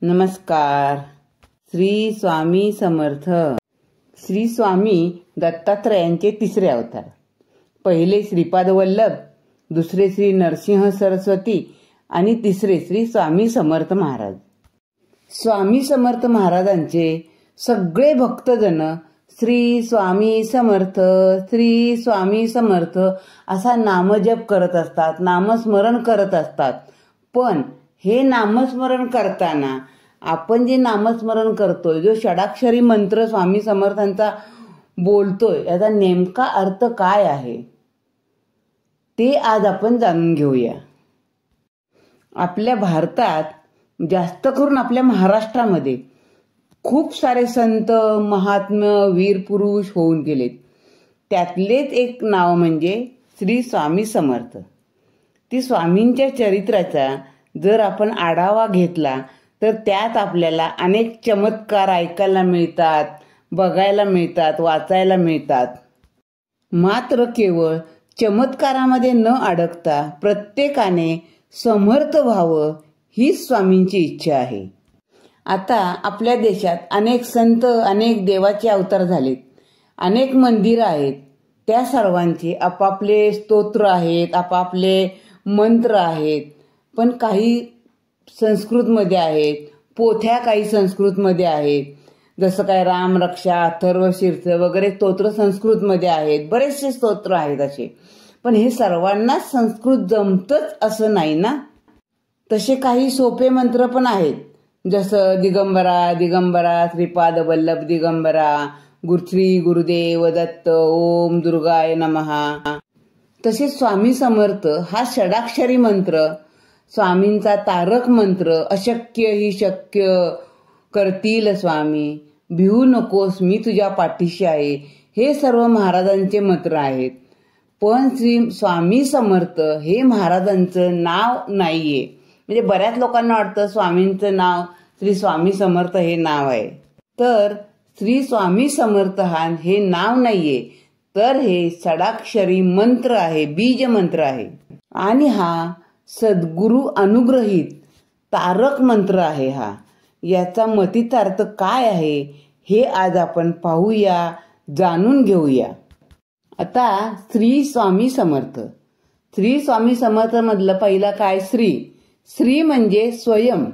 नमस्कार. श्री स्वामी समर्थ. श्री स्वामी दत्तात्रयांचे तिसरे अवतार. पहिले श्रीपाद वल्लभ, दुसरे श्री नरसिंह सरस्वती आणि तिसरे श्री स्वामी समर्थ महाराज. स्वामी समर्थ महाराजांचे सगळे भक्तजन श्री स्वामी समर्थ, श्री स्वामी समर्थ असा नामजप करत असतात, नामस्मरण करत असतात. पण हे नामस्मरण करताना आपण जे नामस्मरण करतोय, जो षडाक्षरी मंत्र स्वामी समर्थांचा बोलतोय, याचा नेमका अर्थ काय आहे ते आज आपण जाणून घेऊया. आपल्या भारतात, जास्त करून आपल्या महाराष्ट्रामध्ये खूप सारे संत, महात्मा, वीर पुरुष होऊन गेलेत. त्यातलेच एक नाव म्हणजे श्री स्वामी समर्थ. ती स्वामींच्या चरित्राचा जर आपण आढावा घेतला तर त्यात आपल्याला अनेक चमत्कार ऐकायला मिळतात, बघायला मिळतात, वाचायला मिळतात. मात्र केवळ चमत्कारामध्ये न अडकता प्रत्येकाने समर्थ व्हावं हीच स्वामींची इच्छा आहे. आता आपल्या देशात अनेक संत, अनेक देवाचे अवतार झालेत, अनेक मंदिरं आहेत. त्या सर्वांचे आपापले स्तोत्र आहेत, आपापले मंत्र आहेत. पण काही संस्कृतमध्ये आहेत, पोथ्या काही संस्कृतमध्ये आहेत. जसं काय राम रक्षा, अथर्व शीर्ष वगैरे स्तोत्र संस्कृतमध्ये आहेत. बरेचसे स्तोत्र आहेत असे. पण हे सर्वांनाच संस्कृत जमतच असं नाही ना. तसे काही सोपे मंत्र पण आहेत, जसं दिगंबरा दिगंबरा श्रीपाद वल्लभ दिगंबरा, श्री गुरुदेव दत्त, ओम दुर्गाय नमः. तसेच स्वामी समर्थ हा षडाक्षरी मंत्र, स्वामींचा तारक मंत्र, अशक्य ही शक्य करतील स्वामी, भिवू नकोस मी तुझ्या पाठीशी आहे, हे सर्व महाराजांचे मंत्र आहेत. पण श्री स्वामी समर्थ हे महाराजांचं नाव नाहीये. म्हणजे बऱ्याच लोकांना वाटतं स्वामींचं नाव श्री स्वामी समर्थ हे नाव आहे. तर श्री स्वामी समर्थ हे नाव नाहीये, तर हे षडाक्षरी मंत्र आहे, बीज मंत्र आहे. आणि हा सद्गुरु अनुग्रहित तारक मंत्र आहे. याचा मतितार्थ काय आहे हे आज आपण पाहूया, जाणून घेऊया. आता श्री स्वामी समर्थ. श्री स्वामी समर्थ मधलं पहिला काय? श्री. श्री म्हणजे स्वयं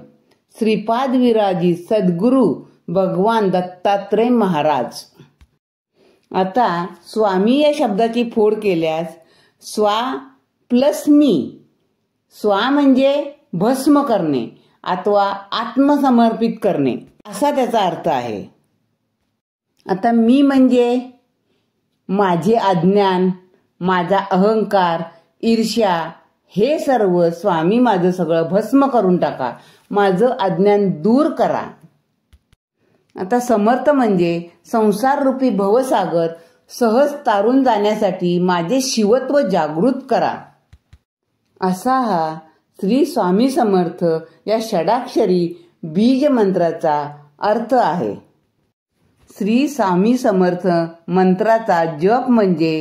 श्रीपाद विराजित सद्गुरु भगवान दत्तात्रय महाराज. आता स्वामी या शब्दाची फोड केल्यास स्वा प्लस मी. स्वा म्हणजे भस्म करणे अथवा आत्मसमर्पित करणे असा त्याचा अर्थ आहे. आता मी म्हणजे माझे अज्ञान, माझा अहंकार, ईर्ष्या, हे सर्व स्वामी माझं सगळं भस्म करून टाका, माझं अज्ञान दूर करा. आता समर्थ म्हणजे संसार रूपी भवसागर सहज तारून जाण्यासाठी माझे शिवत्व जागृत करा. असा हा श्री स्वामी समर्थ या षडाक्षरी बीज मंत्राचा अर्थ आहे. श्री स्वामी समर्थ मंत्राचा जप म्हणजे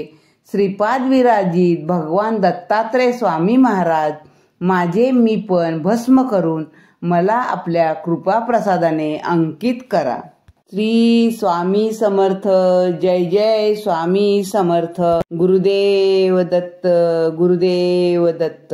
श्रीपाद विराजित भगवान दत्तात्रय स्वामी महाराज माझे मी पण भस्म करून मला आपल्या कृपा प्रसादाने अंकित करा. श्री स्वामी समर्थ. जय जय स्वामी समर्थ. गुरुदेव दत्त, गुरुदेव दत्त.